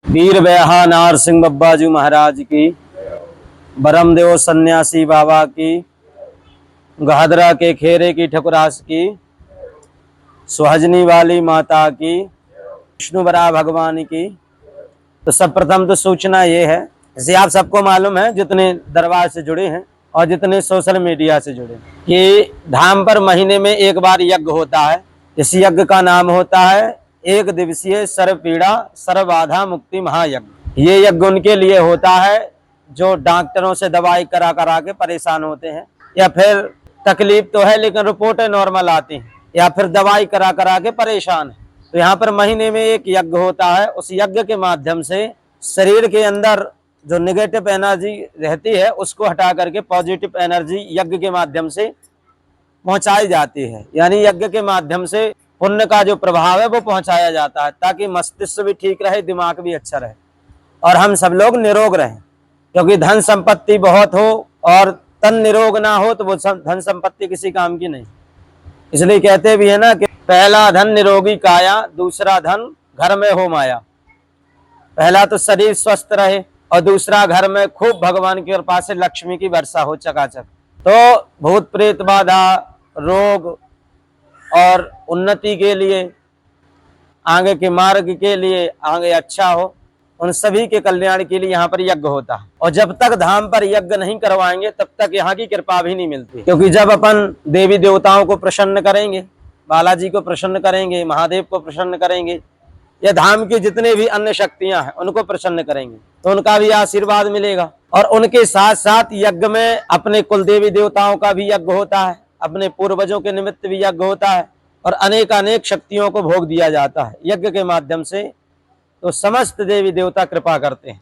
वीर ब्याहा नार सिंह बब्बाजू महाराज की, बरमदेव सन्यासी बाबा की, गहदरा के खेरे की ठकुरास की, सुहजनी वाली माता की, विष्णु बरा भगवान की। तो सब प्रथम तो सूचना ये है, जैसे आप सबको मालूम है जितने दरबार से जुड़े हैं और जितने सोशल मीडिया से जुड़े हैं, कि धाम पर महीने में एक बार यज्ञ होता है। इस यज्ञ का नाम होता है एक दिवसीय सर्व पीड़ा सर्व बाधा मुक्ति महायज्ञ। ये यज्ञ उनके लिए होता है जो डॉक्टरों से दवाई करा करा के परेशान होते हैं, या फिर तकलीफ तो है लेकिन रिपोर्टें नॉर्मल आती हैं, या फिर दवाई करा करा के परेशान है। तो यहाँ पर महीने में एक यज्ञ होता है। उस यज्ञ के माध्यम से शरीर के अंदर जो नेगेटिव एनर्जी रहती है उसको हटा करके पॉजिटिव एनर्जी यज्ञ के माध्यम से पहुंचाई जाती है। यानी यज्ञ के माध्यम से पुण्य का जो प्रभाव है वो पहुंचाया जाता है, ताकि मस्तिष्क भी ठीक रहे, दिमाग भी अच्छा रहे और हम सब लोग निरोग रहें। क्योंकि धन संपत्ति बहुत हो और तन निरोग ना हो तो वो धन संपत्ति किसी काम की नहीं। इसलिए कहते भी है ना कि पहला धन निरोगी काया, दूसरा धन घर में हो माया। पहला तो शरीर स्वस्थ रहे और दूसरा घर में खूब भगवान की कृपा से लक्ष्मी की वर्षा हो चकाचक। तो भूत प्रेत बाधा, रोग और उन्नति के लिए, आगे के मार्ग के लिए, आगे अच्छा हो, उन सभी के कल्याण के लिए यहाँ पर यज्ञ होता है। और जब तक धाम पर यज्ञ नहीं करवाएंगे तब तक यहाँ की कृपा भी नहीं मिलती। क्योंकि जब अपन देवी देवताओं को प्रसन्न करेंगे, बालाजी को प्रसन्न करेंगे, महादेव को प्रसन्न करेंगे, या धाम की जितने भी अन्य शक्तियां हैं उनको प्रसन्न करेंगे तो उनका भी आशीर्वाद मिलेगा। और उनके साथ साथ यज्ञ में अपने कुल देवी देवताओं का भी यज्ञ होता है, अपने पूर्वजों के निमित्त भी यज्ञ होता है और अनेक शक्तियों को भोग दिया जाता है यज्ञ के माध्यम से। तो समस्त देवी देवता कृपा करते हैं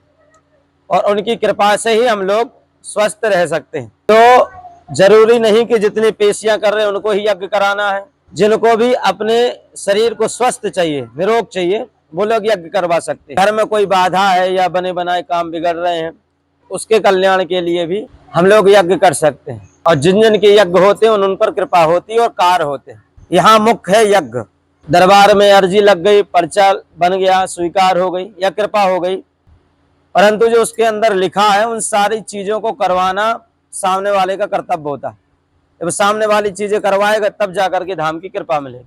और उनकी कृपा से ही हम लोग स्वस्थ रह सकते हैं। तो जरूरी नहीं कि जितनी पेशियां कर रहे हैं उनको ही यज्ञ कराना है। जिनको भी अपने शरीर को स्वस्थ चाहिए, निरोग चाहिए, वो लोग यज्ञ करवा सकते हैं। घर में कोई बाधा है या बने बनाए काम बिगड़ रहे हैं, उसके कल्याण के लिए भी हम लोग यज्ञ कर सकते हैं। और जिन जिन के यज्ञ होते हैं उन पर कृपा होती है और कार्य होते हैं। यहाँ मुख्य है यज्ञ। दरबार में अर्जी लग गई, पर्चा बन गया, स्वीकार हो गई या कृपा हो गई, परंतु जो उसके अंदर लिखा है उन सारी चीजों को करवाना सामने वाले का कर्तव्य होता है। जब सामने वाली चीजें करवाएगा तब जाकर के धाम की कृपा मिलेगी।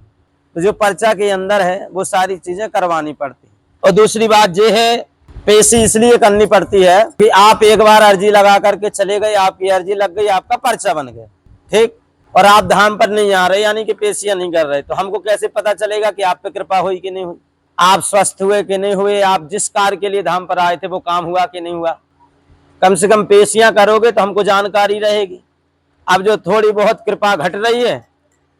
तो जो पर्चा के अंदर है वो सारी चीजें करवानी पड़ती है। और दूसरी बात ये है, पेशी इसलिए करनी पड़ती है कि आप एक बार अर्जी लगा करके चले गए, आपकी अर्जी लग गई, आपका पर्चा बन गया, ठीक, और आप धाम पर नहीं आ रहे, यानी कि पेशियां नहीं कर रहे, तो हमको कैसे पता चलेगा कि आप पे कृपा हुई कि नहीं हुई, आप स्वस्थ हुए कि नहीं हुए, आप जिस कार्य के लिए धाम पर आए थे वो काम हुआ कि नहीं हुआ। कम से कम पेशियां करोगे तो हमको जानकारी रहेगी। अब जो थोड़ी बहुत कृपा घट रही है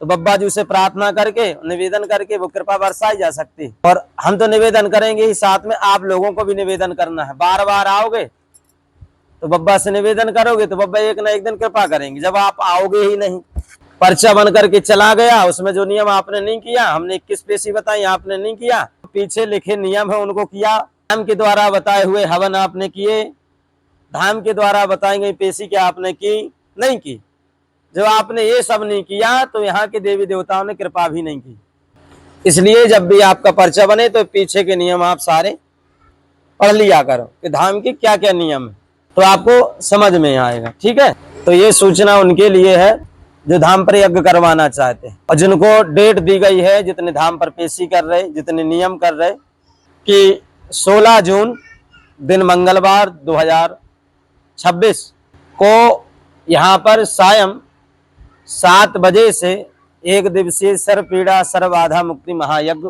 तो बब्बा जी से प्रार्थना करके, निवेदन करके वो कृपा बरसाई जा सकती है। और हम तो निवेदन करेंगे ही, साथ में आप लोगों को भी निवेदन करना है। बार बार आओगे तो बब्बा से निवेदन करोगे तो बब्बा एक ना एक दिन कृपा करेंगे। जब आप आओगे ही नहीं, पर्चा बन करके चला गया, उसमें जो नियम आपने नहीं किया, हमने 21 पेशी बताई, आपने नहीं किया, पीछे लिखे नियम है उनको किया, धाम के द्वारा बताए हुए हवन आपने किए, धाम के द्वारा बताई गई पेशी क्या आपने की, नहीं की, जब आपने ये सब नहीं किया तो यहाँ के देवी देवताओं ने कृपा भी नहीं की। इसलिए जब भी आपका पर्चा बने तो पीछे के नियम आप सारे पढ़ लिया करो कि धाम के क्या क्या नियम है, तो आपको समझ में आएगा। ठीक है, तो ये सूचना उनके लिए है जो धाम पर यज्ञ करवाना चाहते हैं और जिनको डेट दी गई है, जितने धाम पर पेशी कर रहे, जितने नियम कर रहे, कि 16 जून दिन मंगलवार 2026 को यहाँ पर सायं 7 बजे से एक दिवसीय सर्व पीड़ा सर्व बाधा मुक्ति महायज्ञ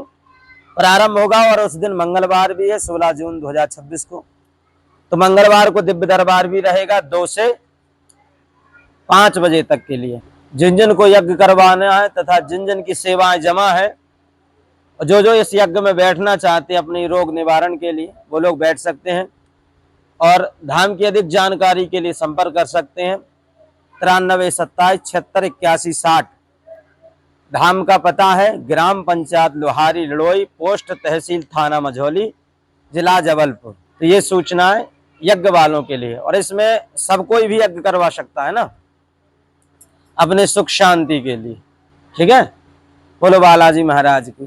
प्रारंभ होगा। और उस दिन मंगलवार भी है, 16 जून 2026 को। तो मंगलवार को दिव्य दरबार भी रहेगा 2 से 5 बजे तक के लिए। जिन जिन को यज्ञ करवाना है तथा जिन जिन की सेवाएं जमा है, जो जो इस यज्ञ में बैठना चाहते हैं अपनी रोग निवारण के लिए, वो लोग बैठ सकते हैं। और धाम की अधिक जानकारी के लिए संपर्क कर सकते हैं 93 27 76 81 60। धाम का पता है ग्राम पंचायत लोहारी लड़ोई, पोस्ट तहसील थाना मझौली, जिला जबलपुर। तो ये सूचनाएं यज्ञ वालों के लिए, और इसमें सब कोई भी यज्ञ करवा सकता है ना, अपने सुख शांति के लिए। ठीक है, बोलो बालाजी महाराज की।